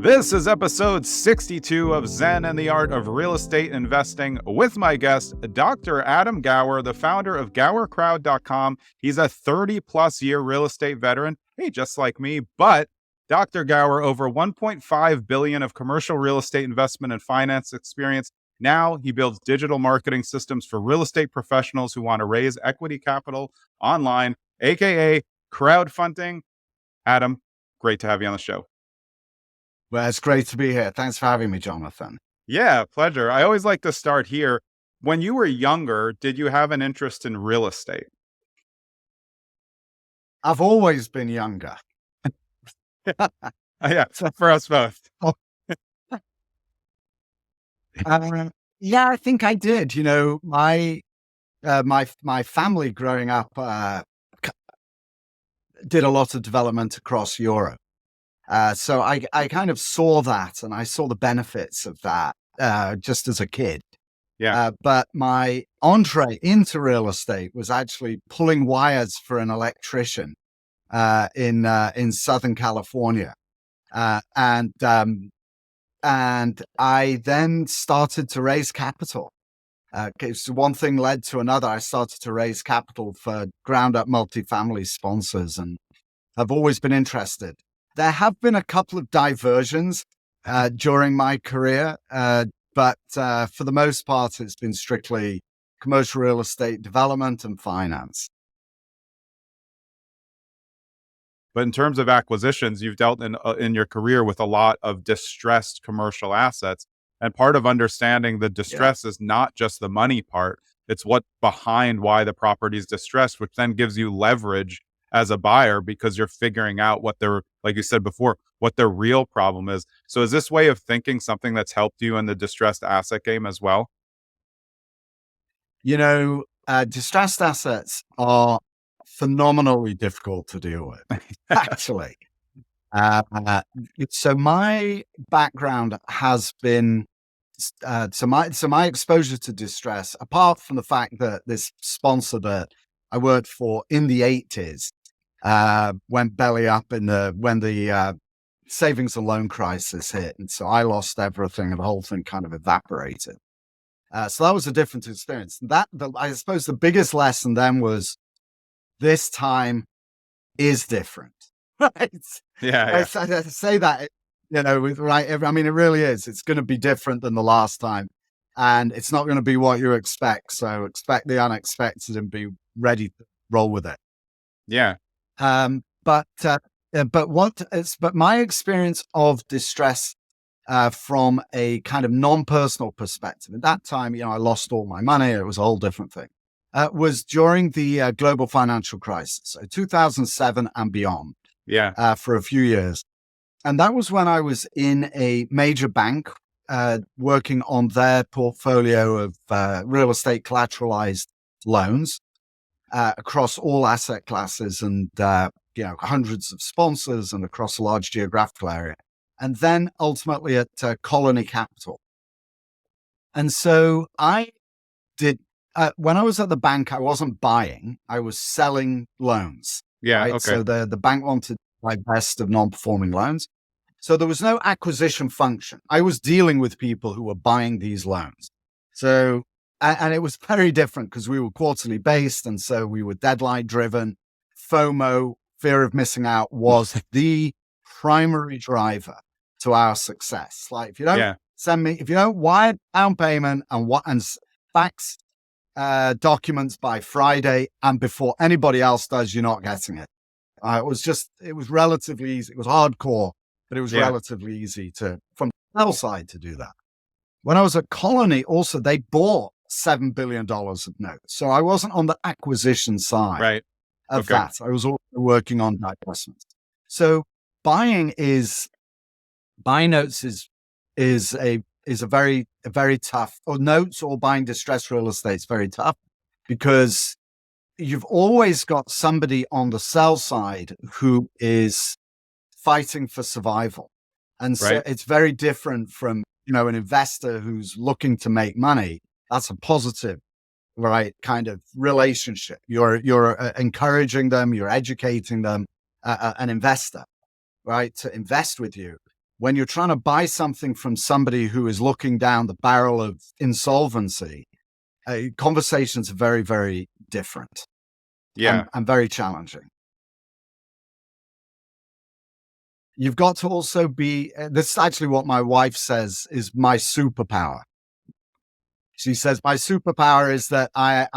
This is episode 62 of Zen and the Art of Real Estate Investing with my guest, Dr. Adam Gower, the founder of GowerCrowd.com. He's a 30-plus year real estate veteran, hey, just like me, but Dr. Gower, over $1.5 billion of commercial real estate investment and finance experience. Now he builds digital marketing systems for real estate professionals who want to raise equity capital online, aka crowdfunding. Adam, great to have you on the show. Well, it's great to be here. Thanks for having me, Jonathan. Yeah, pleasure. I always like to start here. When you were younger, did you have an interest in real estate? I've always been younger. Yeah, for us both. Yeah, I think I did. You know, my family growing up did a lot of development across Europe. So I kind of saw that, and I saw the benefits of that just as a kid. Yeah. But my entree into real estate was actually pulling wires for an electrician in Southern California, and I then started to raise capital. So one thing led to another. I started to raise capital for ground-up multifamily sponsors, and I've always been interested. There have been a couple of diversions during my career, but for the most part, it's been strictly commercial real estate development and finance. But in terms of acquisitions, you've dealt in your career with a lot of distressed commercial assets. And part of understanding the distress is not just the money part. It's what's behind why the property is distressed, which then gives you leverage as a buyer because you're figuring out what their, like you said before, what their real problem is. So is this way of thinking something that's helped you in the distressed asset game as well? You know, distressed assets are phenomenally difficult to deal with, actually. So my background has been, so my exposure to distress, apart from the fact that this sponsor that I worked for in the 80s went belly up when the savings and loan crisis hit. And so I lost everything and the whole thing kind of evaporated. So that was a different experience. I suppose the biggest lesson then was this time is different, right? Yeah. I say that, you know, right. I mean, it really is. It's going to be different than the last time, and it's not going to be what you expect. So expect the unexpected and be ready to roll with it. Yeah. But my experience of distress from a kind of non-personal perspective, at that time, you know, I lost all my money. It was a whole different thing. Was during the global financial crisis, so 2007 and beyond. Yeah. For a few years. And that was when I was in a major bank working on their portfolio of real estate collateralized loans across all asset classes and, you know, hundreds of sponsors and across a large geographical area. And then ultimately at Colony Capital. And so I did, when I was at the bank, I wasn't buying, I was selling loans. Yeah. Right? Okay. So the bank wanted to divest of non-performing loans. So there was no acquisition function. I was dealing with people who were buying these loans. So, and it was very different because we were quarterly based. And so we were deadline driven. FOMO, fear of missing out, was the primary driver to our success. Like if you don't if you don't wire down payment and fax documents by Friday and before anybody else does, you're not getting it. It was relatively easy. It was hardcore, but it was relatively easy from the sell side to do that. When I was at Colony, also, they bought $7 billion of notes. So I wasn't on the acquisition side of that. I was also working on divestments. So buying notes is a very tough, or notes or buying distressed real estate is very tough because you've always got somebody on the sell side who is fighting for survival. And so it's very different from, you know, an investor who's looking to make money. That's a positive, right, kind of relationship. You're encouraging them, you're educating them, an investor, right, to invest with you. when you're trying to buy something from somebody who is looking down the barrel of insolvency, conversations are very, very different. Yeah. And very challenging. You've got to also be, this is actually what my wife says is my superpower. She says, my superpower is that I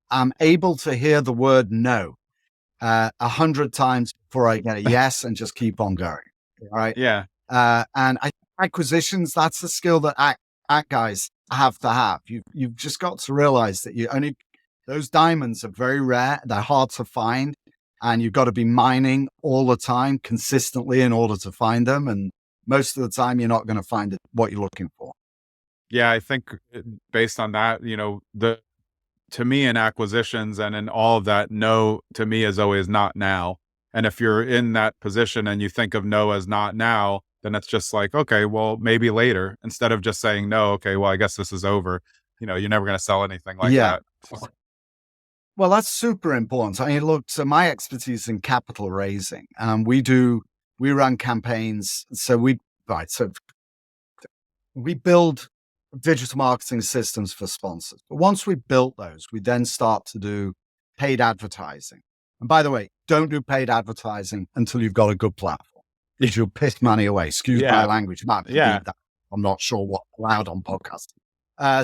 am able to hear the word no 100 times before I get a yes and just keep on going. All right. Yeah. And I think acquisitions, that's the skill that act guys have to have. You've just got to realize that those diamonds are very rare. They're hard to find. And you've got to be mining all the time consistently in order to find them. And most of the time, you're not going to find what you're looking for. Yeah. I think based on that, to me in acquisitions and in all of that, no to me is always not now. And if you're in that position and you think of no as not now, then it's just like, okay, well, maybe later, instead of just saying no, okay, well, I guess this is over. You're never going to sell anything like that. Well, that's super important. I mean, look, so my expertise in capital raising, we run campaigns. So we build digital marketing systems for sponsors. But once we built those, we then start to do paid advertising. And by the way, don't do paid advertising until you've got a good platform, because you'll piss money away. Excuse my language. I'm not sure what's allowed on podcasts.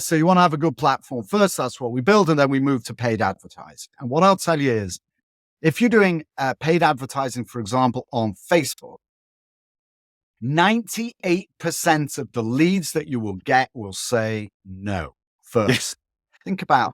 So you want to have a good platform first. That's what we build. And then we move to paid advertising. And what I'll tell you is, if you're doing paid advertising, for example, on Facebook, 98% of the leads that you will get will say no first. Think about,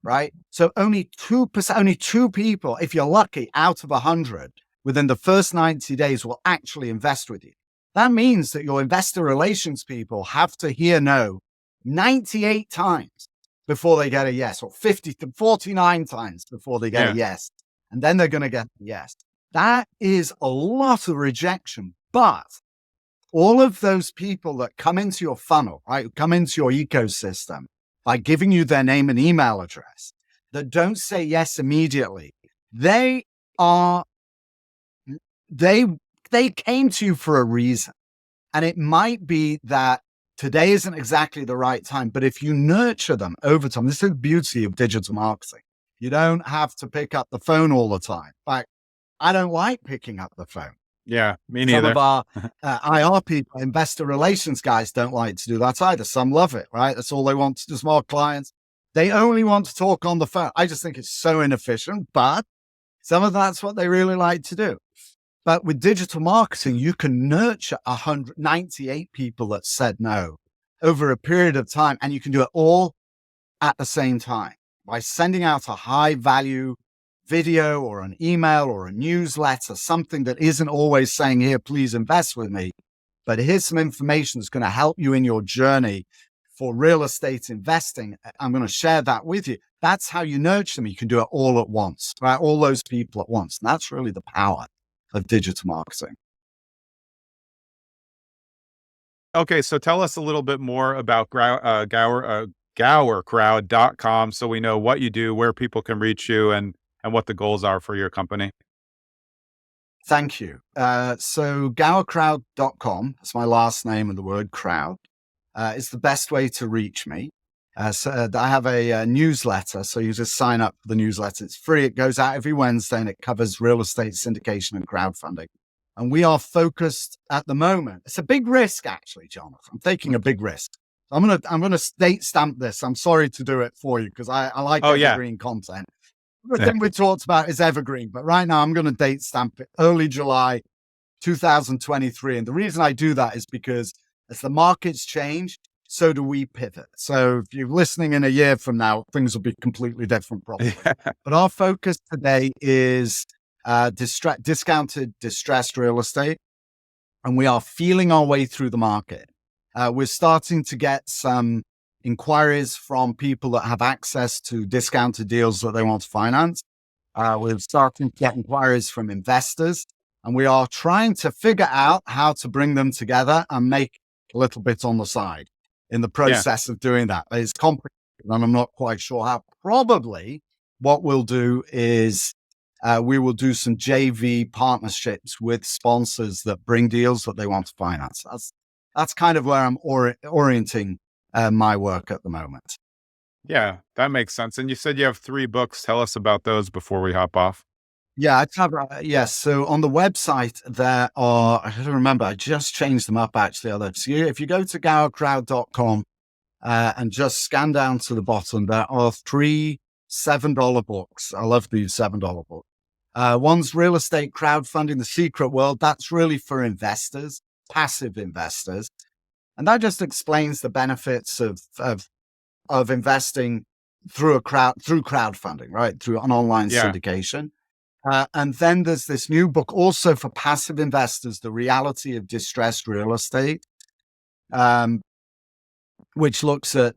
right? So only 2%, only 2 people, if you're lucky, out of 100 within the first 90 days will actually invest with you. That means that your investor relations people have to hear no 98 times before they get a yes, or 50 to 49 times before they get a yes. And then they're going to get a yes. That is a lot of rejection. But all of those people that come into your funnel, right, come into your ecosystem by giving you their name and email address, that don't say yes immediately, they came to you for a reason. And it might be that today isn't exactly the right time, but if you nurture them over time, this is the beauty of digital marketing. You don't have to pick up the phone all the time. In fact, I don't like picking up the phone. Yeah, me neither. Some of our IR people, investor relations guys, don't like to do that either. Some love it, right? That's all they want to do. Small clients, they only want to talk on the phone. I just think it's so inefficient, but some of that's what they really like to do. But with digital marketing, you can nurture 198 people that said no over a period of time, and you can do it all at the same time by sending out a high value video or an email or a newsletter, something that isn't always saying, here, please invest with me, but here's some information that's going to help you in your journey for real estate investing. I'm going to share that with you. That's how you nurture them. You can do it all at once, right? All those people at once. And that's really the power of digital marketing. Okay, so tell us a little bit more about GowerCrowd.com, so we know what you do, where people can reach you, and what the goals are for your company. Thank you. So GowerCrowd.com, that's my last name and the word crowd, is the best way to reach me. So I have a newsletter, so you just sign up for the newsletter. It's free. It goes out every Wednesday, and it covers real estate, syndication, and crowdfunding. And we are focused at the moment. It's a big risk, actually, Jonathan. I'm taking a big risk. I'm gonna date stamp this. I'm sorry to do it for you because I like evergreen content. Everything we talked about is evergreen, but right now I'm going to date stamp it early July 2023. And the reason I do that is because as the markets change, so do we pivot. So if you're listening in a year from now, things will be completely different probably. But our focus today is discounted, distressed real estate. And we are feeling our way through the market. We're starting to get some inquiries from people that have access to discounted deals that they want to finance. We're starting to get inquiries from investors, and we are trying to figure out how to bring them together and make a little bit on the side in the process of doing that. It's complicated, and I'm not quite sure how. Probably what we'll do is we will do some JV partnerships with sponsors that bring deals that they want to finance. That's kind of where I'm orienting my work at the moment. Yeah, that makes sense. And you said you have 3 books. Tell us about those before we hop off. Yeah, I cover. Yes. So on the website, there are, I don't remember, I just changed them up actually. So if you go to GowerCrowd.com and just scan down to the bottom, there are 3 $7 books. I love these $7 books. One's Real Estate Crowdfunding, The Secret World. That's really for investors, passive investors. And that just explains the benefits of investing through crowdfunding, right? Through an online syndication. And then there's this new book also for passive investors, The Reality of Distressed Real Estate, which looks at,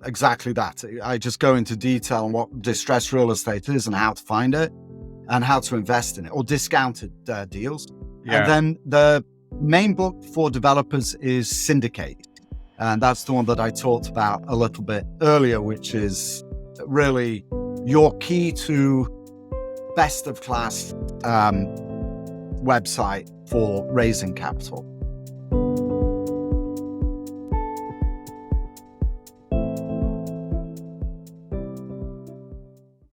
exactly that. I just go into detail on what distressed real estate is and how to find it and how to invest in it, or discounted deals. Yeah. And then the main book for developers is Syndicate. And that's the one that I talked about a little bit earlier, which is really your key to best of class website for raising capital.